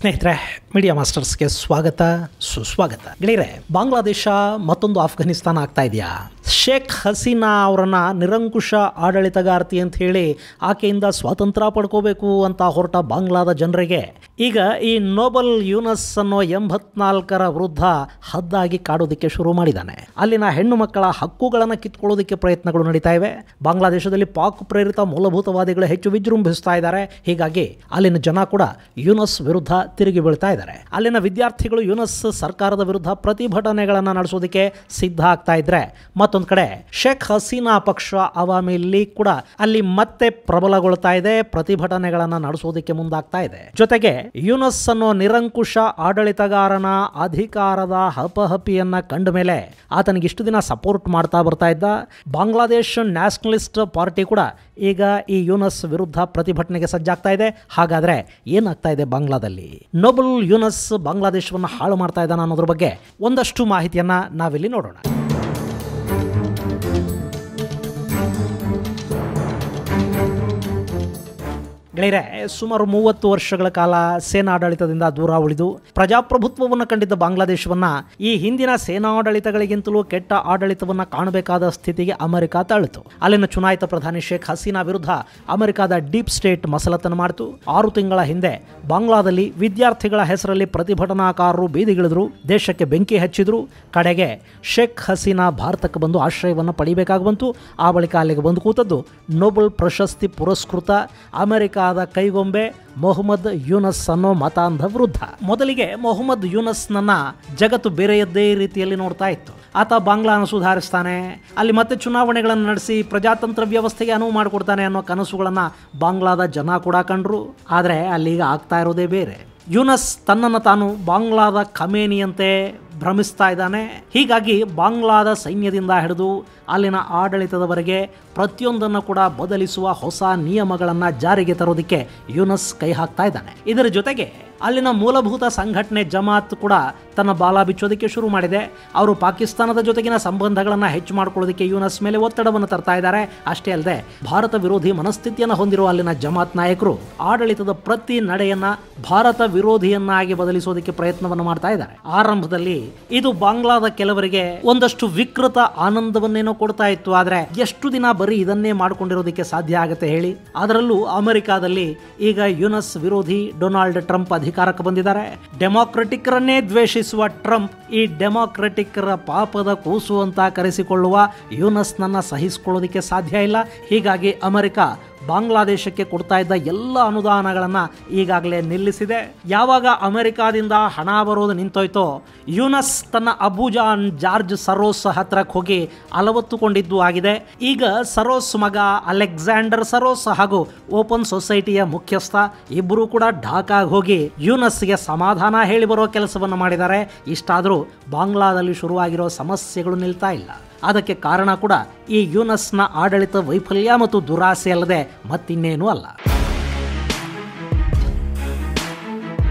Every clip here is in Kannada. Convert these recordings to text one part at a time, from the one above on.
ಸ್ನೇಹಿತರೆ, ಮೀಡಿಯಾ ಮಾಸ್ಟರ್ಸ್ಗೆ ಸ್ವಾಗತ ಸುಸ್ವಾಗತ. ಗೆಳೆಯರೆ, ಬಾಂಗ್ಲಾದೇಶ ಮತ್ತೊಂದು ಆಫ್ಘಾನಿಸ್ತಾನ ಆಗ್ತಾ ಇದೆಯಾ? ಶೇಖ್ ಹಸೀನಾ ಅವರನ್ನ ನಿರಂಕುಶ ಆಡಳಿತಗಾರ್ತಿ ಅಂತ ಹೇಳಿ ಆಕೆಯಿಂದ ಸ್ವಾತಂತ್ರ್ಯ ಪಡ್ಕೋಬೇಕು ಅಂತ ಹೊರಟ ಬಾಂಗ್ಲಾದ ಜನರಿಗೆ ಈಗ ಈ ನೋಬಲ್ ಯೂನಸ್ ಅನ್ನೋ 84ರ ವಿರುದ್ಧ ಹದ್ದಾಗಿ ಕಾಡೋದಕ್ಕೆ ಶುರು ಮಾಡಿದ್ದಾನೆ. ಅಲ್ಲಿನ ಹೆಣ್ಣು ಮಕ್ಕಳ ಹಕ್ಕುಗಳನ್ನು ಕಿತ್ಕೊಳ್ಳೋದಕ್ಕೆ ಪ್ರಯತ್ನಗಳು ನಡೀತಾ ಇವೆ. ಬಾಂಗ್ಲಾದೇಶದಲ್ಲಿ ಪಾಕ್ ಪ್ರೇರಿತ ಮೂಲಭೂತವಾದಿಗಳು ಹೆಚ್ಚು ವಿಜೃಂಭಿಸ್ತಾ ಇದ್ದಾರೆ. ಹೀಗಾಗಿ ಅಲ್ಲಿನ ಜನ ಕೂಡ ಯೂನಸ್ ವಿರುದ್ಧ ತಿರುಗಿ ಬೀಳ್ತಾ ಇದ್ದಾರೆ. ಅಲ್ಲಿನ ವಿದ್ಯಾರ್ಥಿಗಳು ಯೂನಸ್ ಸರ್ಕಾರದ ವಿರುದ್ಧ ಪ್ರತಿಭಟನೆಗಳನ್ನು ನಡೆಸೋದಕ್ಕೆ ಸಿದ್ಧ ಆಗ್ತಾ ಇದ್ರೆ, ಮತ್ತೊಂದು ಕಡೆ ಶೇಖ್ ಹಸೀನಾ ಪಕ್ಷ ಅವಾಮಿ ಲೀಗ್ ಕೂಡ ಅಲ್ಲಿ ಮತ್ತೆ ಪ್ರಬಲಗೊಳ್ತಾ ಇದೆ, ಪ್ರತಿಭಟನೆಗಳನ್ನು ನಡೆಸೋದಕ್ಕೆ ಮುಂದಾಗ್ತಾ ಇದೆ. ಜೊತೆಗೆ ಯೂನಸ್ ಅನ್ನೋ ನಿರಂಕುಶ ಆಡಳಿತಗಾರನ ಅಧಿಕಾರದ ಹಪಹಪಿಯನ್ನ ಕಂಡ ಮೇಲೆ ಆತನಿಗೆ ಇಷ್ಟು ದಿನ ಸಪೋರ್ಟ್ ಮಾಡ್ತಾ ಬರ್ತಾ ಇದ್ದ ಬಾಂಗ್ಲಾದೇಶ್ ನ್ಯಾಷನಲಿಸ್ಟ್ ಪಾರ್ಟಿ ಕೂಡ ಈಗ ಈ ಯೂನಸ್ ವಿರುದ್ಧ ಪ್ರತಿಭಟನೆಗೆ ಸಜ್ಜಾಗ್ತಾ ಇದೆ. ಹಾಗಾದ್ರೆ ಏನಾಗ್ತಾ ಇದೆ ಬಾಂಗ್ಲಾದಲ್ಲಿ? ನೋಬಲ್ ಯೂನಸ್ ಬಾಂಗ್ಲಾದೇಶವನ್ನು ಹಾಳು ಮಾಡ್ತಾ ಇದ್ದಾನೆ ಅನ್ನೋದ್ರ ಬಗ್ಗೆ ಒಂದಷ್ಟು ಮಾಹಿತಿಯನ್ನ ನಾವಿಲ್ಲಿ ನೋಡೋಣ. ಗೆಳೆಯರೆ, ಸುಮಾರು 30 ವರ್ಷಗಳ ಕಾಲ ಸೇನಾಡಳಿತದಿಂದ ದೂರ ಉಳಿದು ಪ್ರಜಾಪ್ರಭುತ್ವವನ್ನು ಕಂಡಿದ್ದ ಬಾಂಗ್ಲಾದೇಶವನ್ನ ಈ ಹಿಂದಿನ ಸೇನಾಡಳಿತಗಳಿಗಿಂತಲೂ ಕೆಟ್ಟ ಆಡಳಿತವನ್ನ ಕಾಣಬೇಕಾದ ಸ್ಥಿತಿಗೆ ಅಮೆರಿಕ ತಳ್ಳಿತು. ಅಲ್ಲಿನ ಚುನಾಯಿತ ಪ್ರಧಾನಿ ಶೇಖ್ ಹಸೀನಾ ವಿರುದ್ಧ ಅಮೆರಿಕದ ಡೀಪ್ ಸ್ಟೇಟ್ ಮಸಲತ್ತನ್ನು ಮಾಡಿತು. 6 ತಿಂಗಳ ಹಿಂದೆ ಬಾಂಗ್ಲಾದಲ್ಲಿ ವಿದ್ಯಾರ್ಥಿಗಳ ಹೆಸರಲ್ಲಿ ಪ್ರತಿಭಟನಾಕಾರರು ಬೀದಿಗಿಳಿದ್ರು, ದೇಶಕ್ಕೆ ಬೆಂಕಿ ಹಚ್ಚಿದ್ರು. ಕಡೆಗೆ ಶೇಖ್ ಹಸೀನಾ ಭಾರತಕ್ಕೆ ಬಂದು ಆಶ್ರಯವನ್ನು ಪಡಿಬೇಕಾಗಿ ಬಂತು. ಆ ಬಳಿಕ ಅಲ್ಲಿಗೆ ಬಂದು ಕೂತದ್ದು ನೊಬೆಲ್ ಪ್ರಶಸ್ತಿ ಪುರಸ್ಕೃತ ಅಮೆರಿಕ ಕೈಗೊಂಬೆ ಮೊಹಮ್ಮದ್ ಯೂನಸ್ ಅನ್ನೋ ಮತಾಂಧ ವೃದ್ಧ. ಮೊದಲಿಗೆ ಮೊಹಮ್ಮದ್ ಯೂನಸ್ನನ್ನ ಜಗತ್ತು ಬೇರೆಯದ್ದೇ ರೀತಿಯಲ್ಲಿ ನೋಡ್ತಾ ಇತ್ತು. ಆತ ಬಾಂಗ್ಲಾನ ಸುಧಾರಿಸ್ತಾನೆ, ಅಲ್ಲಿ ಮತ್ತೆ ಚುನಾವಣೆಗಳನ್ನು ನಡೆಸಿ ಪ್ರಜಾತಂತ್ರ ವ್ಯವಸ್ಥೆಗೆ ಅನುವು ಮಾಡಿಕೊಡ್ತಾನೆ ಅನ್ನೋ ಕನಸುಗಳನ್ನು ಬಾಂಗ್ಲಾದ ಜನ ಕೂಡ ಕಂಡ್ರು. ಆದರೆ ಅಲ್ಲಿಗ ಆಗ್ತಾ ಇರೋದೇ ಬೇರೆ. ಯೂನಸ್ ತನ್ನನ್ನು ತಾನು ಬಾಂಗ್ಲಾದ ಖಮೇನಿಯಂತೆ ಭ್ರಮಿಸ್ತಾ ಇದ್ದಾನೆ. ಹೀಗಾಗಿ ಬಾಂಗ್ಲಾದ ಸೈನ್ಯದಿಂದ ಹಿಡಿದು ಅಲ್ಲಿನ ಆಡಳಿತದವರೆಗೆ ಪ್ರತಿಯೊಂದನ್ನು ಕೂಡ ಬದಲಿಸುವ ಹೊಸ ನಿಯಮಗಳನ್ನು ಜಾರಿಗೆ ತರೋದಕ್ಕೆ ಯೂನಸ್ ಕೈ ಹಾಕ್ತಾ ಇದ್ದಾನೆ. ಇದರ ಜೊತೆಗೆ ಅಲ್ಲಿನ ಮೂಲಭೂತ ಸಂಘಟನೆ ಜಮಾತ್ ಕೂಡ ತನ್ನ ಬಾಲ ಬಿಚ್ಚೋದಕ್ಕೆ ಶುರು ಮಾಡಿದೆ. ಅವರು ಪಾಕಿಸ್ತಾನದ ಜೊತೆಗಿನ ಸಂಬಂಧಗಳನ್ನು ಹೆಚ್ಚು ಮಾಡಿಕೊಳ್ಳೋದಕ್ಕೆ ಯೂನಸ್ ಮೇಲೆ ಒತ್ತಡವನ್ನು ತರ್ತಾ ಇದ್ದಾರೆ. ಅಷ್ಟೇ ಅಲ್ಲದೆ ಭಾರತ ವಿರೋಧಿ ಮನಸ್ಥಿತಿಯನ್ನು ಹೊಂದಿರುವ ಅಲ್ಲಿನ ಜಮಾತ್ ನಾಯಕರು ಆಡಳಿತದ ಪ್ರತಿ ನಡೆಯನ್ನ ಭಾರತ ವಿರೋಧಿಯನ್ನಾಗಿ ಬದಲಿಸೋದಕ್ಕೆ ಪ್ರಯತ್ನವನ್ನು ಮಾಡ್ತಾ ಇದ್ದಾರೆ. ಆರಂಭದಲ್ಲಿ ಇದು ಬಾಂಗ್ಲಾದ ಕೆಲವರಿಗೆ ಒಂದಷ್ಟು ವಿಕೃತ ಆನಂದವನ್ನೇನೋ ಕೊಡ್ತಾ ಇತ್ತು. ಆದ್ರೆ ಎಷ್ಟು ದಿನ ಬರೀ ಇದನ್ನೇ ಮಾಡಿಕೊಂಡಿರೋದಕ್ಕೆ ಸಾಧ್ಯ ಆಗುತ್ತೆ ಹೇಳಿ? ಅದರಲ್ಲೂ ಅಮೆರಿಕಾದಲ್ಲಿ ಈಗ ಯೂನಸ್ ವಿರೋಧಿ ಡೊನಾಲ್ಡ್ ಟ್ರಂಪ್ ಅಧಿಕಾರಕ್ಕೆ ಬಂದಿದ್ದಾರೆ. ಡೆಮಾಕ್ರೆಟಿಕ್ರನ್ನೇ ದ್ವೇಷಿಸುವ ಟ್ರಂಪ್ ಈ ಡೆಮಾಕ್ರೆಟಿಕ್ರ ಪಾಪದ ಕೂಸು ಅಂತ ಕರೆಸಿಕೊಳ್ಳುವ ಯೂನಸ್ನನ್ನ ಸಹಿಸಿಕೊಳ್ಳೋದಕ್ಕೆ ಸಾಧ್ಯ ಇಲ್ಲ. ಹೀಗಾಗಿ ಅಮೆರಿಕ ಬಾಂಗ್ಲಾದೇಶಕ್ಕೆ ಕೊಡ್ತಾ ಇದ್ದ ಎಲ್ಲ ಅನುದಾನಗಳನ್ನು ಈಗಾಗಲೇ ನಿಲ್ಲಿಸಿದೆ. ಯಾವಾಗ ಅಮೆರಿಕಾದಿಂದ ಹಣ ಬರೋದು ನಿಂತೋಯ್ತೋ, ಯೂನಸ್ ತನ್ನ ಅಬುಜಾನ್ ಜಾರ್ಜ್ ಸರೋಸ್ ಹತ್ರಕ್ಕೆ ಹೋಗಿ ಅಲವತ್ತುಕೊಂಡಿದ್ದು ಆಗಿದೆ. ಈಗ ಸರೋಸ್ ಮಗ ಅಲೆಕ್ಸಾಂಡರ್ ಸರೋಸ್ ಹಾಗೂ ಓಪನ್ ಸೊಸೈಟಿಯ ಮುಖ್ಯಸ್ಥ ಇಬ್ಬರು ಕೂಡ ಢಾಕಾಗೆ ಹೋಗಿ ಯೂನಸ್ಗೆ ಸಮಾಧಾನ ಹೇಳಿ ಬರೋ ಕೆಲಸವನ್ನು ಮಾಡಿದ್ದಾರೆ. ಇಷ್ಟಾದರೂ ಬಾಂಗ್ಲಾದಲ್ಲಿ ಶುರುವಾಗಿರೋ ಸಮಸ್ಯೆಗಳು ನಿಲ್ತಾ ಇಲ್ಲ. ಅದಕ್ಕೆ ಕಾರಣ ಕೂಡ ಈ ಯೂನಸ್ನ ಆಡಳಿತ ವೈಫಲ್ಯ ಮತ್ತು ದುರಾಸೆ ಅಲ್ಲದೆ ಮತ್ತಿನ್ನೇನೂ ಅಲ್ಲ.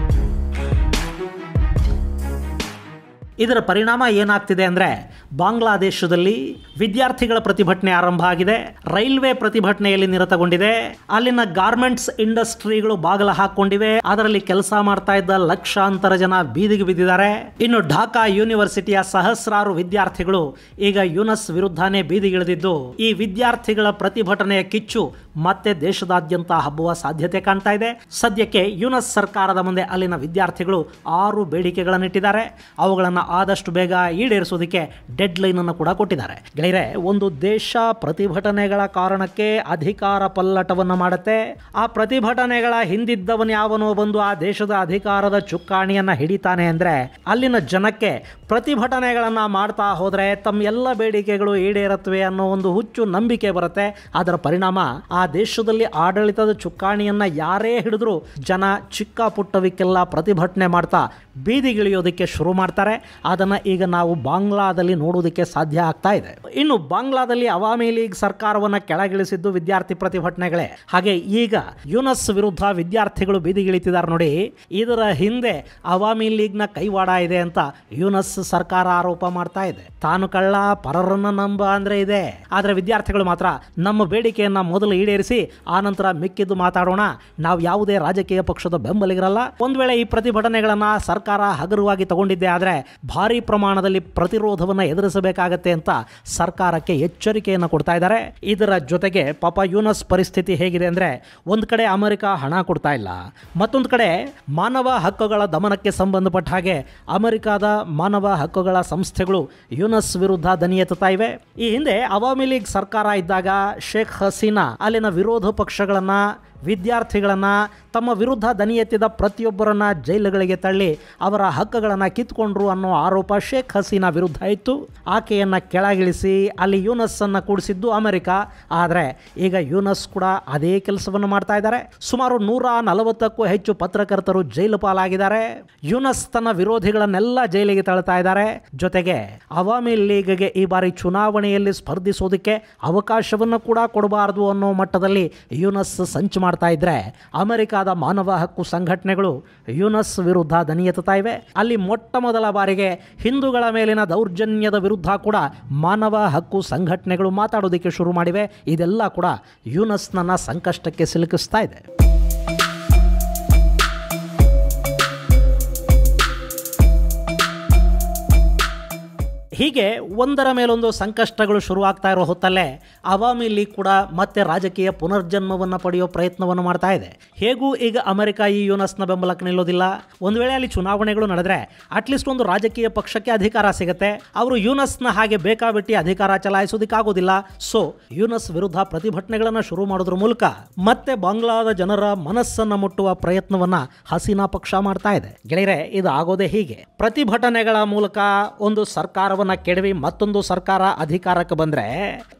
ಇದರ ಪರಿಣಾಮ ಏನಾಗ್ತಿದೆ ಅಂದರೆ, ಬಾಂಗ್ಲಾದೇಶದಲ್ಲಿ ವಿದ್ಯಾರ್ಥಿಗಳ ಪ್ರತಿಭಟನೆ ಆರಂಭ ಆಗಿದೆ. ರೈಲ್ವೆ ಪ್ರತಿಭಟನೆಯಲ್ಲಿ ನಿರತಗೊಂಡಿದೆ. ಅಲ್ಲಿನ ಗಾರ್ಮೆಂಟ್ಸ್ ಇಂಡಸ್ಟ್ರಿಗಳು ಬಾಗಿಲು ಹಾಕೊಂಡಿವೆ. ಅದರಲ್ಲಿ ಕೆಲಸ ಮಾಡ್ತಾ ಇದ್ದ ಲಕ್ಷಾಂತರ ಜನ ಬೀದಿಗೆ ಬಿದ್ದಿದ್ದಾರೆ. ಇನ್ನು ಢಾಕಾ ಯೂನಿವರ್ಸಿಟಿಯ ಸಹಸ್ರಾರು ವಿದ್ಯಾರ್ಥಿಗಳು ಈಗ ಯೂನಸ್ ವಿರುದ್ಧನೇ ಬೀದಿಗಿಳಿದಿದ್ದು, ಈ ವಿದ್ಯಾರ್ಥಿಗಳ ಪ್ರತಿಭಟನೆಯ ಕಿಚ್ಚು ಮತ್ತೆ ದೇಶದಾದ್ಯಂತ ಹಬ್ಬುವ ಸಾಧ್ಯತೆ ಕಾಣ್ತಾ ಇದೆ. ಸದ್ಯಕ್ಕೆ ಯೂನಸ್ ಸರ್ಕಾರದ ಮುಂದೆ ಅಲ್ಲಿನ ವಿದ್ಯಾರ್ಥಿಗಳು 6 ಬೇಡಿಕೆಗಳನ್ನಿಟ್ಟಿದ್ದಾರೆ. ಅವುಗಳನ್ನು ಆದಷ್ಟು ಬೇಗ ಈಡೇರಿಸೋದಕ್ಕೆ ಡೆಡ್ ಲೈನ್ ಅನ್ನು ಕೂಡ ಕೊಟ್ಟಿದ್ದಾರೆ. ಗೆಳೆಯರೆ, ಒಂದು ದೇಶ ಪ್ರತಿಭಟನೆಗಳ ಕಾರಣಕ್ಕೆ ಅಧಿಕಾರ ಪಲ್ಲಟವನ್ನು ಮಾಡುತ್ತೆ. ಆ ಪ್ರತಿಭಟನೆಗಳ ಹಿಂದಿದ್ದವನು ಯಾವನೋ ಬಂದು ಆ ದೇಶದ ಅಧಿಕಾರದ ಚುಕ್ಕಾಣಿಯನ್ನ ಹಿಡಿತಾನೆ ಅಂದ್ರೆ, ಅಲ್ಲಿನ ಜನಕ್ಕೆ ಪ್ರತಿಭಟನೆಗಳನ್ನ ಮಾಡ್ತಾ ಹೋದ್ರೆ ತಮ್ಮ ಎಲ್ಲ ಬೇಡಿಕೆಗಳು ಈಡೇರುತ್ತವೆ ಅನ್ನೋ ಒಂದು ಹುಚ್ಚು ನಂಬಿಕೆ ಬರುತ್ತೆ. ಅದರ ಪರಿಣಾಮ ಆ ದೇಶದಲ್ಲಿ ಆಡಳಿತದ ಚುಕ್ಕಾಣಿಯನ್ನ ಯಾರೇ ಹಿಡಿದ್ರು ಜನ ಚಿಕ್ಕ ಪುಟ್ಟವಿಕ್ಕೆಲ್ಲ ಪ್ರತಿಭಟನೆ ಮಾಡ್ತಾ ಬೀದಿಗಿಳಿಯೋದಕ್ಕೆ ಶುರು ಮಾಡ್ತಾರೆ. ಅದನ್ನು ಈಗ ನಾವು ಬಾಂಗ್ಲಾದಲ್ಲಿ ನೋಡೋದಕ್ಕೆ ಸಾಧ್ಯ ಆಗ್ತಾ ಇದೆ. ಇನ್ನು ಬಾಂಗ್ಲಾದಲ್ಲಿ ಅವಾಮಿ ಲೀಗ್ ಸರ್ಕಾರವನ್ನು ಕೆಳಗಿಳಿಸಿದ್ದು ವಿದ್ಯಾರ್ಥಿ ಪ್ರತಿಭಟನೆಗಳೇ. ಹಾಗೆ ಈಗ ಯೂನಸ್ ವಿರುದ್ಧ ವಿದ್ಯಾರ್ಥಿಗಳು ಬೀದಿಗಿಳಿತಿದ್ದಾರೆ ನೋಡಿ. ಇದರ ಹಿಂದೆ ಅವಾಮಿ ಲೀಗ್ನ ಕೈವಾಡ ಇದೆ ಅಂತ ಯೂನಸ್ ಸರ್ಕಾರ ಆರೋಪ ಮಾಡ್ತಾ ಇದೆ. ತಾನು ಕಳ್ಳ ಪರರನ್ನ ನಂಬ ಅಂದ್ರೆ ಇದೆ. ಆದರೆ ವಿದ್ಯಾರ್ಥಿಗಳು ಮಾತ್ರ ನಮ್ಮ ಬೇಡಿಕೆಯನ್ನ ಮೊದಲು ಈಡೇರಿಸಿ ಆನಂತರ ಮಿಕ್ಕಿದ್ದು ಮಾತಾಡೋಣ, ನಾವು ಯಾವುದೇ ರಾಜಕೀಯ ಪಕ್ಷದ ಬೆಂಬಲಿಗರಲ್ಲ. ಒಂದು ವೇಳೆ ಈ ಪ್ರತಿಭಟನೆಗಳನ್ನ ಸರ್ಕಾರ ಹಗುರವಾಗಿ ತಗೊಂಡಿದ್ದೆ ಆದರೆ ಭಾರಿ ಪ್ರಮಾಣದಲ್ಲಿ ಪ್ರತಿರೋಧವನ್ನು ಎದುರಿಸಬೇಕಾಗತ್ತೆ ಅಂತ ಸರ್ಕಾರಕ್ಕೆ ಎಚ್ಚರಿಕೆಯನ್ನು ಕೊಡ್ತಾ ಇದ್ದಾರೆ. ಇದರ ಜೊತೆಗೆ ಪಾಪ ಯೂನಸ್ ಪರಿಸ್ಥಿತಿ ಹೇಗಿದೆ ಅಂದ್ರೆ, ಒಂದು ಕಡೆ ಅಮೆರಿಕ ಹಣ ಕೊಡ್ತಾ ಇಲ್ಲ, ಮತ್ತೊಂದು ಕಡೆ ಮಾನವ ಹಕ್ಕುಗಳ ದಮನಕ್ಕೆ ಸಂಬಂಧಪಟ್ಟ ಹಾಗೆ ಅಮೆರಿಕದ ಮಾನವ ಹಕ್ಕುಗಳ ಸಂಸ್ಥೆಗಳು ಯೂನಸ್ ವಿರುದ್ಧ ದನಿ ಎತ್ತುತ್ತಾ ಇವೆ. ಈ ಹಿಂದೆ ಅವಾಮಿ ಲೀಗ್ ಸರ್ಕಾರ ಇದ್ದಾಗ ಶೇಖ್ ಹಸೀನಾ ಅಲ್ಲಿನ ವಿರೋಧ ಪಕ್ಷಗಳನ್ನ, ವಿದ್ಯಾರ್ಥಿಗಳನ್ನ, ತಮ್ಮ ವಿರುದ್ಧ ದನಿ ಎತ್ತಿದ ಪ್ರತಿಯೊಬ್ಬರನ್ನ ಜೈಲುಗಳಿಗೆ ತಳ್ಳಿ ಅವರ ಹಕ್ಕುಗಳನ್ನು ಕಿತ್ಕೊಂಡ್ರು ಅನ್ನೋ ಆರೋಪ ಶೇಖ್ ಹಸೀನಾ ವಿರುದ್ಧ ಇತ್ತು. ಆಕೆಯನ್ನು ಕೆಳಗಿಳಿಸಿ ಅಲ್ಲಿ ಯೂನಸ್ ಅನ್ನು ಕೂಡಿಸಿದ್ದು ಅಮೆರಿಕ. ಆದರೆ ಈಗ ಯೂನಸ್ ಕೂಡ ಅದೇ ಕೆಲಸವನ್ನು ಮಾಡ್ತಾ ಇದ್ದಾರೆ. ಸುಮಾರು 140ಕ್ಕೂ ಹೆಚ್ಚು ಪತ್ರಕರ್ತರು ಜೈಲು ಪಾಲಾಗಿದ್ದಾರೆ. ಯೂನಸ್ ತನ್ನ ವಿರೋಧಿಗಳನ್ನೆಲ್ಲ ಜೈಲಿಗೆ ತಳ್ತಾ ಇದ್ದಾರೆ. ಜೊತೆಗೆ ಅವಾಮಿ ಲೀಗ್ಗೆ ಈ ಬಾರಿ ಚುನಾವಣೆಯಲ್ಲಿ ಸ್ಪರ್ಧಿಸೋದಕ್ಕೆ ಅವಕಾಶವನ್ನು ಕೂಡ ಕೊಡಬಾರದು ಅನ್ನೋ ಮಟ್ಟದಲ್ಲಿ ಯೂನಸ್ ಸಂಚು ಮಾಡ್ತಾ ಇದ್ರೆ, ಅಮೆರಿಕದ ಮಾನವ ಹಕ್ಕು ಸಂಘಟನೆಗಳು ಯೂನಸ್ ವಿರುದ್ಧ ದನಿ ಎತ್ತುತ್ತಾ ಇವೆ. ಅಲ್ಲಿ ಮೊಟ್ಟ ಮೊದಲ ಬಾರಿಗೆ ಹಿಂದೂಗಳ ಮೇಲಿನ ದೌರ್ಜನ್ಯದ ವಿರುದ್ಧ ಕೂಡ ಮಾನವ ಹಕ್ಕು ಸಂಘಟನೆಗಳು ಮಾತಾಡೋದಕ್ಕೆ ಶುರು ಮಾಡಿವೆ. ಇದೆಲ್ಲ ಕೂಡ ಯೂನಸ್ನನ್ನ ಸಂಕಷ್ಟಕ್ಕೆ ಸಿಲುಕಿಸ್ತಾ ಇದೆ. ಹೀಗೆ ಒಂದರ ಮೇಲೊಂದು ಸಂಕಷ್ಟಗಳು ಶುರುವಾಗ್ತಾ ಇರೋ ಹೊತ್ತಲ್ಲೇ ಅವಾಮಿ ಲೀಗ್ ಕೂಡ ಮತ್ತೆ ರಾಜಕೀಯ ಪುನರ್ಜನ್ಮವನ್ನು ಪಡೆಯೋ ಪ್ರಯತ್ನವನ್ನು ಮಾಡ್ತಾ ಇದೆ. ಹೇಗೂ ಈಗ ಅಮೆರಿಕ ಈ ಯೂನಸ್ನ ಬೆಂಬಲಕ್ಕೆ ನಿಲ್ಲೋದಿಲ್ಲ. ಒಂದು ವೇಳೆ ಅಲ್ಲಿ ಚುನಾವಣೆಗಳು ನಡೆದ್ರೆ ಅಟ್ಲೀಸ್ಟ್ ಒಂದು ರಾಜಕೀಯ ಪಕ್ಷಕ್ಕೆ ಅಧಿಕಾರ ಸಿಗುತ್ತೆ. ಅವರು ಯೂನಸ್ನ ಹಾಗೆ ಬೇಕಾಬಿಟ್ಟಿ ಅಧಿಕಾರ ಚಲಾಯಿಸೋದಕ್ಕಾಗೋದಿಲ್ಲ. ಸೊ ಯೂನಸ್ ವಿರುದ್ಧ ಪ್ರತಿಭಟನೆಗಳನ್ನು ಶುರು ಮಾಡೋದ್ರ ಮೂಲಕ ಮತ್ತೆ ಬಾಂಗ್ಲಾದ ಜನರ ಮನಸ್ಸನ್ನು ಮುಟ್ಟುವ ಪ್ರಯತ್ನವನ್ನ ಹಸೀನಾ ಪಕ್ಷ ಮಾಡ್ತಾ ಇದೆ. ಗೆಳೆಯರೆ, ಇದು ಆಗೋದೇ ಹೀಗೆ. ಪ್ರತಿಭಟನೆಗಳ ಮೂಲಕ ಒಂದು ಸರ್ಕಾರವನ್ನು ಕೆಡವಿ ಮತ್ತೊಂದು ಸರ್ಕಾರ ಅಧಿಕಾರಕ್ಕೆ ಬಂದ್ರೆ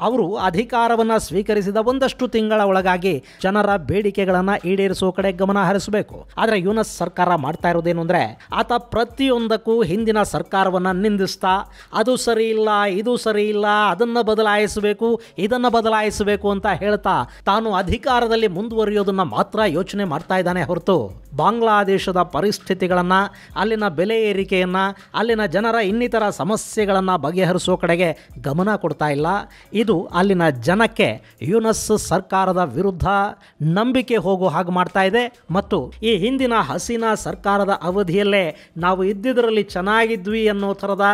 ಅವರು ಅಧಿಕಾರವನ್ನ ಸ್ವೀಕರಿಸಿದ ಒಂದಷ್ಟು ತಿಂಗಳ ಒಳಗಾಗಿ ಜನರ ಬೇಡಿಕೆಗಳನ್ನ ಈಡೇರಿಸುವ ಕಡೆ ಗಮನ ಹರಿಸಬೇಕು. ಆದ್ರೆ ಯೂನಸ್ ಸರ್ಕಾರ ಮಾಡ್ತಾ ಇರೋದೇನು ಅಂದ್ರೆ, ಆತ ಪ್ರತಿಯೊಂದಕ್ಕೂ ಹಿಂದಿನ ಸರ್ಕಾರವನ್ನ ನಿಂದಿಸ್ತಾ ಅದು ಸರಿ ಇಲ್ಲ, ಇದು ಸರಿ ಇಲ್ಲ, ಅದನ್ನ ಬದಲಾಯಿಸಬೇಕು, ಇದನ್ನ ಬದಲಾಯಿಸಬೇಕು ಅಂತ ಹೇಳ್ತಾ ತಾನು ಅಧಿಕಾರದಲ್ಲಿ ಮುಂದುವರಿಯೋದನ್ನ ಮಾತ್ರ ಯೋಚನೆ ಮಾಡ್ತಾ ಇದ್ದಾನೆ ಹೊರತು ಬಾಂಗ್ಲಾದೇಶದ ಪರಿಸ್ಥಿತಿಗಳನ್ನ, ಅಲ್ಲಿನ ಬೆಲೆ ಏರಿಕೆಯನ್ನ, ಅಲ್ಲಿನ ಜನರ ಇನ್ನಿತರ ಸಮಸ್ಯೆಗಳನ್ನ ಬಗೆಹರಿಸೋ ಕಡೆಗೆ ಗಮನ ಕೊಡ್ತಾ ಇಲ್ಲ. ಇದು ಅಲ್ಲಿನ ಜನಕ್ಕೆ ಯೂನಸ್ ಸರ್ಕಾರದ ವಿರುದ್ಧ ನಂಬಿಕೆ ಹೋಗೋ ಹಾಗೆ ಮಾಡ್ತಾ ಇದೆ. ಮತ್ತು ಈ ಹಿಂದಿನ ಹಸೀನಾ ಸರ್ಕಾರದ ಅವಧಿಯಲ್ಲೇ ನಾವು ಇದ್ದಿದ್ದರಲ್ಲಿ ಚೆನ್ನಾಗಿದ್ವಿ ಅನ್ನೋ ಥರದ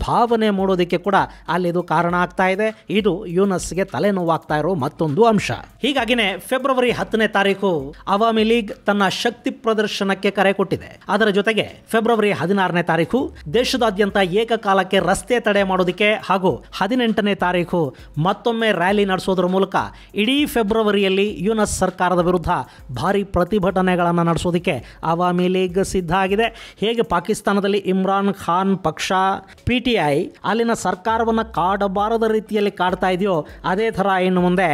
ಭಾವನೆ ಮೂಡೋದಕ್ಕೆ ಕೂಡ ಅಲ್ಲಿದು ಕಾರಣ ಆಗ್ತಾ ಇದೆ. ಇದು ಯೂನಸ್ಗೆ ತಲೆನೋವಾಗ್ತಾ ಇರೋ ಮತ್ತೊಂದು ಅಂಶ. ಹೀಗಾಗಿನೇ ಫೆಬ್ರವರಿ 10ನೇ ತಾರೀಕು ಅವಾಮಿ ಲೀಗ್ ತನ್ನ ಶಕ್ತಿ ಪ್ರದರ್ಶನಕ್ಕೆ ಕರೆ ಕೊಟ್ಟಿದೆ. ಅದರ ಜೊತೆಗೆ ಫೆಬ್ರವರಿ 16ನೇ ತಾರೀಕು ದೇಶದಾದ್ಯಂತ ಏಕಕಾಲಕ್ಕೆ ರಸ್ತೆ ತಡೆ ಮಾಡೋದಕ್ಕೆ ಹಾಗೂ 18ನೇ ತಾರೀಕು ಮತ್ತೊಮ್ಮೆ ರ್ಯಾಲಿ ನಡೆಸೋದ್ರ ಮೂಲಕ ಇಡೀ ಫೆಬ್ರವರಿಯಲ್ಲಿ ಯೂನಸ್ ಸರ್ಕಾರದ ವಿರುದ್ಧ ಭಾರಿ ಪ್ರತಿಭಟನೆಗಳನ್ನು ನಡೆಸೋದಕ್ಕೆ ಅವಾಮಿ ಲೀಗ್ ಸಿದ್ಧ ಆಗಿದೆ. ಹೇಗೆ ಪಾಕಿಸ್ತಾನದಲ್ಲಿ ಇಮ್ರಾನ್ ಖಾನ್ ಪಕ್ಷ PTI ಅಲ್ಲಿನ ಸರ್ಕಾರವನ್ನು ಕಾಡಬಾರದ ರೀತಿಯಲ್ಲಿ ಕಾಡ್ತಾ ಇದೆಯೋ ಅದೇ ಥರ ಇನ್ನು ಮುಂದೆ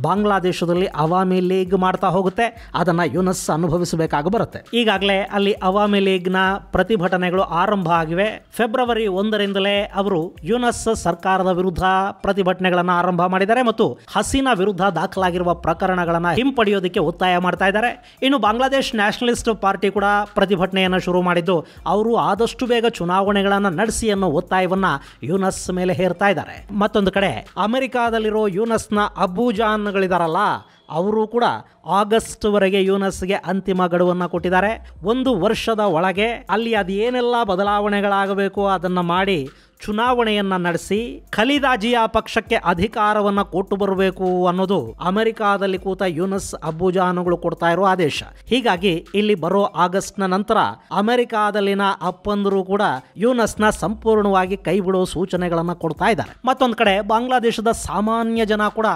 ಬಾಂಗ್ಲಾದೇಶದಲ್ಲಿ ಅವಾಮಿ ಲೀಗ್ ಮಾಡ್ತಾ ಹೋಗುತ್ತೆ. ಅದನ್ನು ಯೂನಸ್ ಅನುಭವಿಸಬೇಕಾಗಿ ಬರುತ್ತೆ. ಈಗಾಗಲೇ ಅಲ್ಲಿ ಅವಾಮಿ ಲೀಗ್ನ ಪ್ರತಿಭಟನೆಗಳು ಆರಂಭ ಆಗಿವೆ. ಫೆಬ್ರವರಿ 1ರಿಂದಲೇ ಅವರು ಯೂನಸ್ ಸರ್ಕಾರದ ವಿರುದ್ಧ ಪ್ರತಿಭಟನೆಗಳನ್ನು ಆರಂಭ ಮಾಡಿದ್ದಾರೆ ಮತ್ತು ಹಸೀನಾ ವಿರುದ್ಧ ದಾಖಲಾಗಿರುವ ಪ್ರಕರಣಗಳನ್ನು ಹಿಂಪಡೆಯೋದಕ್ಕೆ ಒತ್ತಾಯ ಮಾಡ್ತಾ ಇದ್ದಾರೆ. ಇನ್ನು ಬಾಂಗ್ಲಾದೇಶ್ ನ್ಯಾಷನಲಿಸ್ಟ್ ಪಾರ್ಟಿ ಕೂಡ ಪ್ರತಿಭಟನೆಯನ್ನು ಶುರು ಮಾಡಿದ್ದು ಅವರು ಆದಷ್ಟು ಬೇಗ ಚುನಾವಣೆಗಳನ್ನು ನಡೆಸಿ ಅನ್ನೋ ಒತ್ತಾಯವನ್ನ ಯೂನಸ್ ಮೇಲೆ ಹೇರ್ತಾ ಇದ್ದಾರೆ. ಮತ್ತೊಂದು ಕಡೆ ಅಮೆರಿಕಾದಲ್ಲಿರೋ ಯೂನಸ್ನ ಅಬೂಜಾನ್ಗಳಿದಾರಲ್ಲ, ಅವರು ಕೂಡ ಆಗಸ್ಟ್ವರೆಗೆ ಯೂನಸ್ಗೆ ಅಂತಿಮ ಗಡುವನ್ನು ಕೊಟ್ಟಿದ್ದಾರೆ. 1 ವರ್ಷದ ಒಳಗೆ ಅಲ್ಲಿ ಅದೇನೆಲ್ಲ ಬದಲಾವಣೆಗಳಾಗಬೇಕು ಅದನ್ನು ಮಾಡಿ ಚುನಾವಣೆಯನ್ನು ನಡೆಸಿ ಖಲೀದಾ ಜಿಯಾ ಪಕ್ಷಕ್ಕೆ ಅಧಿಕಾರವನ್ನು ಕೊಟ್ಟು ಬರಬೇಕು ಅನ್ನೋದು ಅಮೆರಿಕಾದಲ್ಲಿ ಕೂತ ಯೂನಸ್ ಅಬೂಜಾನುಗಳು ಕೊಡ್ತಾ ಇರೋ ಆದೇಶ. ಹೀಗಾಗಿ ಇಲ್ಲಿ ಬರೋ ಆಗಸ್ಟ್ನ ನಂತರ ಅಮೆರಿಕಾದಲ್ಲಿನ ಅಪ್ಪಂದರು ಕೂಡ ಯೂನಸ್ನ ಸಂಪೂರ್ಣವಾಗಿ ಕೈ ಬಿಡೋ ಸೂಚನೆಗಳನ್ನು ಕೊಡ್ತಾ ಇದ್ದಾರೆ. ಮತ್ತೊಂದು ಕಡೆ ಬಾಂಗ್ಲಾದೇಶದ ಸಾಮಾನ್ಯ ಜನ ಕೂಡ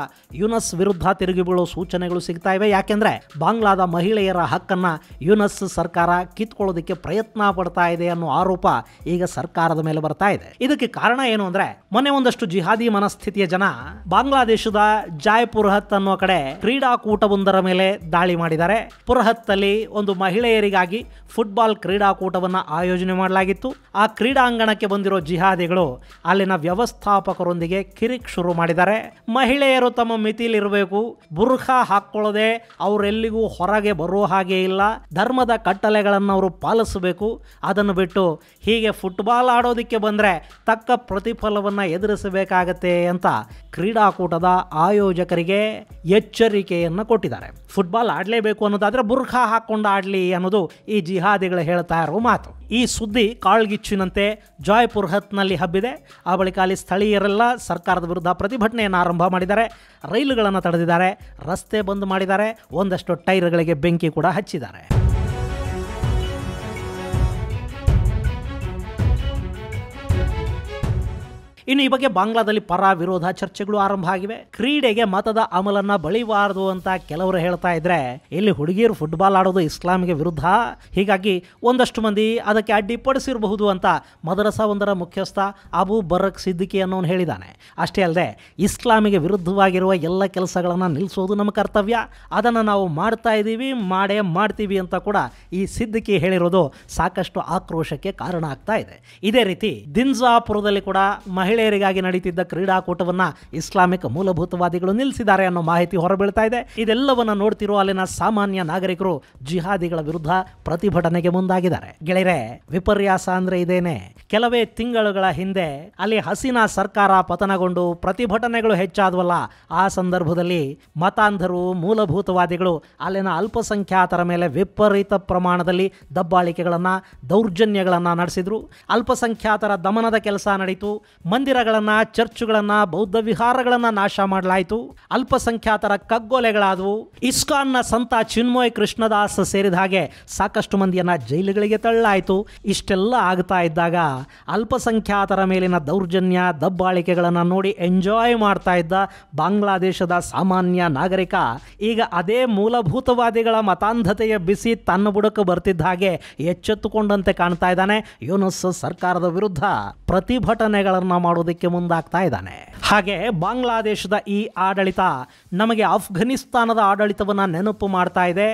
ಯೂನಸ್ ವಿರುದ್ಧ ತಿರುಗಿ ಬೀಳೋ ಸೂಚನೆಗಳು ಸಿಗ್ತಾ ಇವೆ. ಯಾಕೆಂದ್ರೆ ಬಾಂಗ್ಲಾದ ಮಹಿಳೆಯರ ಹಕ್ಕನ್ನ ಯೂನಸ್ ಸರ್ಕಾರ ಕಿತ್ಕೊಳ್ಳೋದಕ್ಕೆ ಪ್ರಯತ್ನ ಪಡ್ತಾ ಇದೆ ಅನ್ನೋ ಆರೋಪ ಈಗ ಸರ್ಕಾರದ ಮೇಲೆ ಬರ್ತಾ ಇದೆ. ಇದಕ್ಕೆ ಕಾರಣ ಏನು ಅಂದ್ರೆ ಮೊನ್ನೆ ಒಂದಷ್ಟು ಜಿಹಾದಿ ಮನಸ್ಥಿತಿಯ ಜನ ಬಾಂಗ್ಲಾದೇಶದ ಜಾಯ್ಪುರಹತ್ ಅನ್ನೋ ಕಡೆ ಕ್ರೀಡಾಕೂಟವೊಂದರ ಮೇಲೆ ದಾಳಿ ಮಾಡಿದ್ದಾರೆ. ಪುರಹತ್ತಲ್ಲಿ ಒಂದು ಮಹಿಳೆಯರಿಗಾಗಿ ಫುಟ್ಬಾಲ್ ಕ್ರೀಡಾಕೂಟವನ್ನ ಆಯೋಜನೆ ಮಾಡಲಾಗಿತ್ತು. ಆ ಕ್ರೀಡಾಂಗಣಕ್ಕೆ ಬಂದಿರೋ ಜಿಹಾದಿಗಳು ಅಲ್ಲಿನ ವ್ಯವಸ್ಥಾಪಕರೊಂದಿಗೆ ಕಿರಿಕ್ ಶುರು ಮಾಡಿದ್ದಾರೆ. ಮಹಿಳೆಯರು ತಮ್ಮ ಮಿತಿಲಿರಬೇಕು, ಬುರ್ಖಾ ಹಾಕೊಳ್ಳದೆ ಅವರೆಲ್ಲಿಗೂ ಹೊರಗೆ ಬರೋ ಹಾಗೆ ಇಲ್ಲ, ಧರ್ಮದ ಕಟ್ಟಳೆಗಳನ್ನು ಅವರು ಪಾಲಿಸಬೇಕು, ಅದನ್ನು ಬಿಟ್ಟು ಹೀಗೆ ಫುಟ್ಬಾಲ್ ಆಡೋದಕ್ಕೆ ಬಂದರೆ ತಕ್ಕ ಪ್ರತಿಫಲವನ್ನು ಎದುರಿಸಬೇಕಾಗತ್ತೆ ಅಂತ ಕ್ರೀಡಾಕೂಟದ ಆಯೋಜಕರಿಗೆ ಎಚ್ಚರಿಕೆಯನ್ನು ಕೊಟ್ಟಿದ್ದಾರೆ. ಫುಟ್ಬಾಲ್ ಆಡಲೇಬೇಕು ಅನ್ನೋದಾದರೆ ಬುರ್ಖಾ ಹಾಕ್ಕೊಂಡು ಆಡಲಿ ಅನ್ನೋದು ಈ ಜಿಹಾದಿಗಳು ಹೇಳ್ತಾ ಇರೋ ಮಾತು. ಈ ಸುದ್ದಿ ಕಾಳ್ಗಿಚ್ಚಿನಂತೆ ಜಾಯ್ಪುರ್ಹತ್ನಲ್ಲಿ ಹಬ್ಬಿದೆ. ಆ ಬಳಿಕ ಅಲ್ಲಿ ಸ್ಥಳೀಯರೆಲ್ಲ ಸರ್ಕಾರದ ವಿರುದ್ಧ ಪ್ರತಿಭಟನೆಯನ್ನು ಆರಂಭ ಮಾಡಿದ್ದಾರೆ. ರೈಲುಗಳನ್ನು ತಡೆದಿದ್ದಾರೆ, ರಸ್ತೆ ಬಂದ್ ಮಾಡಿದ್ದಾರೆ, ಒಂದಷ್ಟು ಟೈರ್ಗಳಿಗೆ ಬೆಂಕಿ ಕೂಡ ಹಚ್ಚಿದ್ದಾರೆ. ಇನ್ನು ಈ ಬಗ್ಗೆ ಬಾಂಗ್ಲಾದಲ್ಲಿ ಪರ ವಿರೋಧ ಚರ್ಚೆಗಳು ಆರಂಭ ಆಗಿವೆ. ಕ್ರೀಡೆಗೆ ಮತದ ಅಮಲನ್ನ ಬಳಿಬಾರದು ಅಂತ ಕೆಲವರು ಹೇಳ್ತಾ ಇದ್ರೆ, ಇಲ್ಲಿ ಹುಡುಗಿಯರು ಫುಟ್ಬಾಲ್ ಆಡೋದು ಇಸ್ಲಾಮಿಗೆ ವಿರುದ್ಧ, ಹೀಗಾಗಿ ಒಂದಷ್ಟು ಮಂದಿ ಅದಕ್ಕೆ ಅಡ್ಡಿಪಡಿಸಿರಬಹುದು ಅಂತ ಮದರಸಾ ಒಂದರ ಮುಖ್ಯಸ್ಥ ಅಬು ಬರ್ರಕ್ ಸಿದ್ದಿಕಿ ಅನ್ನೋನು ಹೇಳಿದ್ದಾನೆ. ಅಷ್ಟೇ ಅಲ್ಲದೆ ಇಸ್ಲಾಮಿಗೆ ವಿರುದ್ಧವಾಗಿರುವ ಎಲ್ಲ ಕೆಲಸಗಳನ್ನು ನಿಲ್ಲಿಸೋದು ನಮ್ಮ ಕರ್ತವ್ಯ, ಅದನ್ನು ನಾವು ಮಾಡ್ತಾ ಇದ್ದೀವಿ, ಮಾಡೇ ಮಾಡ್ತೀವಿ ಅಂತ ಕೂಡ ಈ ಸಿದ್ದಿಕಿ ಹೇಳಿರೋದು ಸಾಕಷ್ಟು ಆಕ್ರೋಶಕ್ಕೆ ಕಾರಣ ಆಗ್ತಾ ಇದೆ. ಇದೇ ರೀತಿ ದಿನ್ಜಾಪುರದಲ್ಲಿ ಕೂಡ ಮಹಿಳೆಯರಿಗಾಗಿ ನಡೀತಿದ್ದ ಕ್ರೀಡಾಕೂಟವನ್ನ ಇಸ್ಲಾಮಿಕ್ ಮೂಲಭೂತವಾದಿಗಳು ನಿಲ್ಲಿಸಿದ್ದಾರೆ ಅನ್ನೋ ಮಾಹಿತಿ ಹೊರಬೀಳ್ತಾ ಇದೆ. ಇದೆಲ್ಲವನ್ನ ನೋಡ್ತಿರೋ ಅಲ್ಲಿನ ಸಾಮಾನ್ಯ ನಾಗರಿಕರು ಜಿಹಾದಿಗಳ ವಿರುದ್ಧ ಪ್ರತಿಭಟನೆಗೆ ಮುಂದಾಗಿದ್ದಾರೆ. ಗೆಳೆಯರೆ, ವಿಪರ್ಯಾಸ ಅಂದ್ರೆ ಇದೇನೆ. ಕೆಲವೇ ತಿಂಗಳುಗಳ ಹಿಂದೆ ಅಲ್ಲಿ ಹಸೀನಾ ಸರ್ಕಾರ ಪತನಗೊಂಡು ಪ್ರತಿಭಟನೆಗಳು ಹೆಚ್ಚಾದವಲ್ಲ, ಆ ಸಂದರ್ಭದಲ್ಲಿ ಮತಾಂಧರು, ಮೂಲಭೂತವಾದಿಗಳು ಅಲ್ಲಿನ ಅಲ್ಪಸಂಖ್ಯಾತರ ಮೇಲೆ ವಿಪರೀತ ಪ್ರಮಾಣದಲ್ಲಿ ದಬ್ಬಾಳಿಕೆಗಳನ್ನ, ದೌರ್ಜನ್ಯಗಳನ್ನ ನಡೆಸಿದ್ರು. ಅಲ್ಪಸಂಖ್ಯಾತರ ದಮನದ ಕೆಲಸ ನಡೀತು. ಮಂದಿರಗಳನ್ನ, ಚರ್ಚುಗಳನ್ನ, ಬೌದ್ಧ ವಿಹಾರಗಳನ್ನ ನಾಶ ಮಾಡಲಾಯಿತು. ಅಲ್ಪಸಂಖ್ಯಾತರ ಕಗ್ಗೊಲೆಗಳಾದವು. ಇಸ್ಕಾನ್ನ ಸಂತ ಚಿನ್ಮಯ್ ಕೃಷ್ಣದಾಸ್ ಸೇರಿದ ಹಾಗೆ ಸಾಕಷ್ಟು ಮಂದಿಯನ್ನ ಜೈಲುಗಳಿಗೆ ತಳ್ಳಲಾಯಿತು. ಇಷ್ಟೆಲ್ಲ ಆಗ್ತಾ ಇದ್ದಾಗ ಅಲ್ಪಸಂಖ್ಯಾತರ ಮೇಲಿನ ದೌರ್ಜನ್ಯ, ದಬ್ಬಾಳಿಕೆಗಳನ್ನು ನೋಡಿ ಎಂಜಾಯ್ ಮಾಡ್ತಾ ಇದ್ದ ಬಾಂಗ್ಲಾದೇಶದ ಸಾಮಾನ್ಯ ನಾಗರಿಕ ಈಗ ಅದೇ ಮೂಲಭೂತವಾದಿಗಳ ಮತಾಂಧತೆಯ ಬಿಸಿ ತನ್ನ ಬುಡಕ್ಕೆ ಬರ್ತಿದ್ದ ಹಾಗೆ ಎಚ್ಚೆತ್ತುಕೊಂಡಂತೆ ಕಾಣ್ತಾ ಇದ್ದಾನೆ. ಯೂನುಸ್ ಸರ್ಕಾರದ ವಿರುದ್ಧ ಪ್ರತಿಭಟನೆಗಳನ್ನು ಮಾಡೋದಕ್ಕೆ ಮುಂದಾಗ್ತಾ ಇದ್ದಾನೆ. ಹಾಗೆ ಬಾಂಗ್ಲಾದೇಶದ ಈ ಆಡಳಿತ ನಮಗೆ ಅಫ್ಘಾನಿಸ್ತಾನದ ಆಡಳಿತವನ್ನು ನೆನಪು ಮಾಡ್ತಾ ಇದೆ.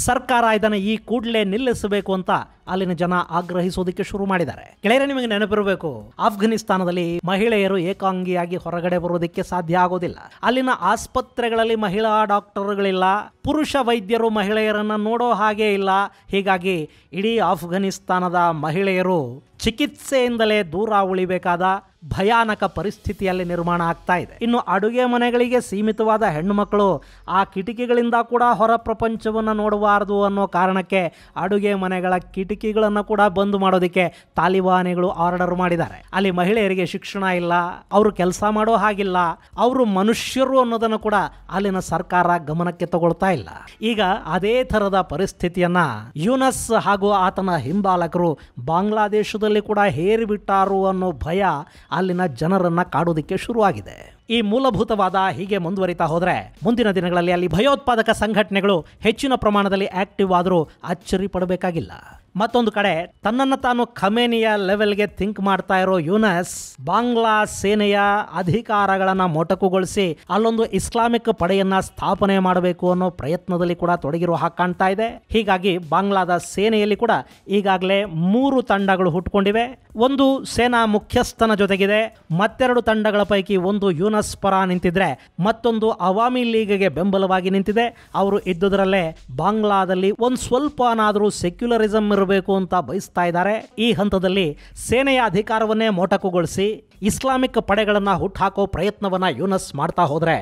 ಸರ್ಕಾರ ಇದನ್ನು ಈ ಕೂಡಲೇ ನಿಲ್ಲಿಸಬೇಕು ಅಂತ ಅಲ್ಲಿನ ಜನ ಆಗ್ರಹಿಸೋದಕ್ಕೆ ಶುರು ಮಾಡಿದ್ದಾರೆ. ಗೆಳೆಯರೆ, ನಿಮಗೆ ನೆನಪಿರಬೇಕು, ಅಫ್ಘಾನಿಸ್ತಾನದಲ್ಲಿ ಮಹಿಳೆಯರು ಏಕಾಂಗಿಯಾಗಿ ಹೊರಗಡೆ ಬರೋದಕ್ಕೆ ಸಾಧ್ಯ ಆಗೋದಿಲ್ಲ. ಅಲ್ಲಿನ ಆಸ್ಪತ್ರೆಗಳಲ್ಲಿ ಮಹಿಳಾ ಡಾಕ್ಟರ್ಗಳಿಲ್ಲ, ಪುರುಷ ವೈದ್ಯರು ಮಹಿಳೆಯರನ್ನು ನೋಡೋ ಹಾಗೆ ಇಲ್ಲ. ಹೀಗಾಗಿ ಇಡೀ ಅಫ್ಘಾನಿಸ್ತಾನದ ಮಹಿಳೆಯರು ಚಿಕಿತ್ಸೆಯಿಂದಲೇ ದೂರ ಉಳಿಬೇಕಾದ ಭಯಾನಕ ಪರಿಸ್ಥಿತಿಯಲ್ಲಿ ನಿರ್ಮಾಣ ಆಗ್ತಾ ಇದೆ. ಇನ್ನು ಅಡುಗೆ ಮನೆಗಳಿಗೆ ಸೀಮಿತವಾದ ಹೆಣ್ಣು ಮಕ್ಕಳು ಆ ಕಿಟಕಿಗಳಿಂದ ಕೂಡ ಹೊರ ಪ್ರಪಂಚವನ್ನು ನೋಡಬಾರದು ಅನ್ನೋ ಕಾರಣಕ್ಕೆ ಅಡುಗೆ ಮನೆಗಳ ಕಿಟಕಿಗಳನ್ನು ಕೂಡ ಬಂದ್ ಮಾಡೋದಕ್ಕೆ ತಾಲಿಬಾನಿಗಳು ಆರ್ಡರ್ ಮಾಡಿದ್ದಾರೆ. ಅಲ್ಲಿ ಮಹಿಳೆಯರಿಗೆ ಶಿಕ್ಷಣ ಇಲ್ಲ, ಅವರು ಕೆಲಸ ಮಾಡೋ ಹಾಗಿಲ್ಲ, ಅವರು ಮನುಷ್ಯರು ಅನ್ನೋದನ್ನು ಕೂಡ ಅಲ್ಲಿನ ಸರ್ಕಾರ ಗಮನಕ್ಕೆ ತಗೊಳ್ತಾ ಇಲ್ಲ. ಈಗ ಅದೇ ಥರದ ಪರಿಸ್ಥಿತಿಯನ್ನ ಯೂನಸ್ ಹಾಗೂ ಆತನ ಹಿಂಬಾಲಕರು ಬಾಂಗ್ಲಾದೇಶದಲ್ಲಿ ಕೂಡ ಹೇರಿಬಿಟ್ಟಾರು ಅನ್ನೋ ಭಯ ಅಲ್ಲಿನ ಜನರನ್ನ ಕಾಡೋದಕ್ಕೆ ಶುರುವಾಗಿದೆ. ಈ ಮೂಲಭೂತವಾದ ಹೀಗೆ ಮುಂದುವರಿತಾ ಹೋದರೆ ಮುಂದಿನ ದಿನಗಳಲ್ಲಿ ಅಲ್ಲಿ ಭಯೋತ್ಪಾದಕ ಸಂಘಟನೆಗಳು ಹೆಚ್ಚಿನ ಪ್ರಮಾಣದಲ್ಲಿ ಆಕ್ಟಿವ್ ಆದರೂ ಅಚ್ಚರಿ ಪಡಬೇಕಾಗಿಲ್ಲ. ಮತ್ತೊಂದು ಕಡೆ ತನ್ನನ್ನು ತಾನು ಖಮೇನಿಯ ಲೆವೆಲ್ಗೆ ಥಿಂಕ್ ಮಾಡ್ತಾ ಇರೋ ಯೂನಸ್ ಬಾಂಗ್ಲಾ ಸೇನೆಯ ಅಧಿಕಾರಗಳನ್ನು ಮೊಟಕುಗೊಳಿಸಿ ಅಲ್ಲೊಂದು ಇಸ್ಲಾಮಿಕ್ ಪಡೆಯನ್ನ ಸ್ಥಾಪನೆ ಮಾಡಬೇಕು ಅನ್ನೋ ಪ್ರಯತ್ನದಲ್ಲಿ ಕೂಡ ತೊಡಗಿರೋ ಹಾಗೆ ಕಾಣ್ತಾ ಇದೆ. ಹೀಗಾಗಿ ಬಾಂಗ್ಲಾದ ಸೇನೆಯಲ್ಲಿ ಕೂಡ ಈಗಾಗಲೇ 3 ತಂಡಗಳು ಹುಟ್ಟುಕೊಂಡಿವೆ. ಒಂದು ಸೇನಾ ಮುಖ್ಯಸ್ಥನ ಜೊತೆಗಿದೆ, ಮತ್ತೆರಡು ತಂಡಗಳ ಪೈಕಿ ಒಂದು ಯೂನಸ್ ಪರ ನಿಂತಿದ್ರೆ ಮತ್ತೊಂದು ಅವಾಮಿ ಲೀಗ್ಗೆ ಬೆಂಬಲವಾಗಿ ನಿಂತಿದೆ. ಅವರು ಇದ್ದುದರಲ್ಲೇ ಬಾಂಗ್ಲಾದಲ್ಲಿ ಒಂದು ಸ್ವಲ್ಪನಾದರೂ ಸೆಕ್ಯುಲರಿಸಂ ಇರಬೇಕು ಅಂತ ಬಯಸ್ತಾ ಇದ್ದಾರೆ. ಈ ಹಂತದಲ್ಲಿ ಸೇನೆಯ ಅಧಿಕಾರವನ್ನೇ ಮೊಟಕುಗೊಳಿಸಿ ಇಸ್ಲಾಮಿಕ್ ಪಡೆಗಳನ್ನ ಹುಟ್ಟಾಕೋ ಪ್ರಯತ್ನವನ್ನ ಯೂನಸ್ ಮಾಡ್ತಾ ಹೋದ್ರೆ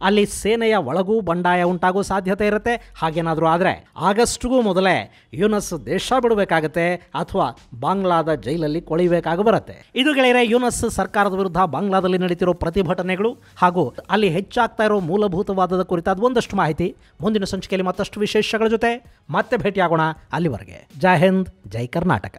ಅಲ್ಲಿ ಸೇನೆಯ ಒಳಗೂ ಬಂಡಾಯ ಉಂಟಾಗೋ ಸಾಧ್ಯತೆ ಇರುತ್ತೆ. ಹಾಗೇನಾದ್ರೂ ಆದ್ರೆ ಆಗಸ್ಟ್ಗೂ ಮೊದಲೇ ಯೂನಸ್ ದೇಶ ಬಿಡಬೇಕಾಗತ್ತೆ ಅಥವಾ ಬಾಂಗ್ಲಾದ ಜೈಲಲ್ಲಿ ಕೊಳಿಬೇಕಾಗಿ ಬರುತ್ತೆ. ಇದು ಗೆಳೆಯರೆ, ಯೂನಸ್ ಸರ್ಕಾರದ ವಿರುದ್ಧ ಬಾಂಗ್ಲಾದಲ್ಲಿ ನಡೀತಿರೋ ಪ್ರತಿಭಟನೆಗಳು ಹಾಗೂ ಅಲ್ಲಿ ಹೆಚ್ಚಾಗ್ತಾ ಇರೋ ಮೂಲಭೂತವಾದದ ಕುರಿತಾದ ಒಂದಷ್ಟು ಮಾಹಿತಿ. ಮುಂದಿನ ಸಂಚಿಕೆಯಲ್ಲಿ ಮತ್ತಷ್ಟು ವಿಶೇಷಗಳ ಜೊತೆ ಮತ್ತೆ ಭೇಟಿಯಾಗೋಣ. ಅಲ್ಲಿವರೆಗೆ ಜೈ ಹಿಂದ್, ಜೈ ಕರ್ನಾಟಕ.